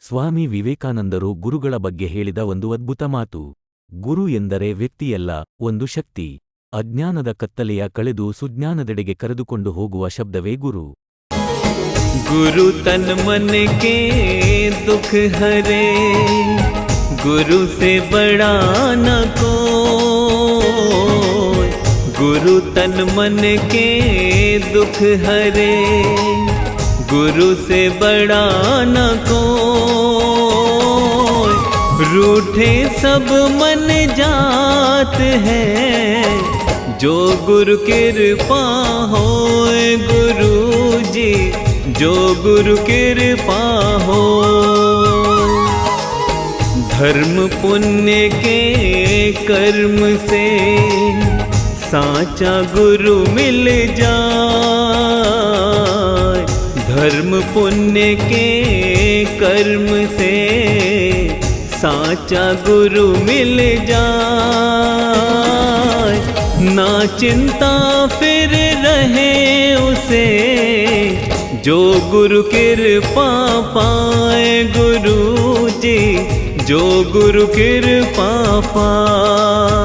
ಸ್ವಾಮಿ ವಿವೇಕಾನಂದರು ಗುರುಗಳ ಬಗ್ಗೆ ಹೇಳಿದ ಒಂದು ಅದ್ಭುತ ಮಾತು. ಗುರು ಎಂದರೆ ವ್ಯಕ್ತಿಯಲ್ಲ, ಒಂದು ಶಕ್ತಿ. ಅಜ್ಞಾನದ ಕತ್ತಲೆಯ ಕಳೆದು ಸುಜ್ಞಾನದೆಡೆಗೆ ಕರೆದುಕೊಂಡು ಹೋಗುವ ಶಬ್ದವೇ ಗುರು. गुरु तन मन के दुख हरे, गुरु से बड़ा न कोई। गुरु तन मन के दुख हरे, गुरु से बड़ा न कोई। रूठे सब मन जात है, जो गुरु कृपा होए। गुरु जी जो गुरु कृपा हो, धर्म पुण्य के कर्म से साचा गुरु मिल जाए। धर्म पुण्य के कर्म से साचा गुरु मिल जाए। ना चिंता फिर रहे उसे, जो गुरु कृपा पाए। गुरु जी जो गुरु कृपा पाए।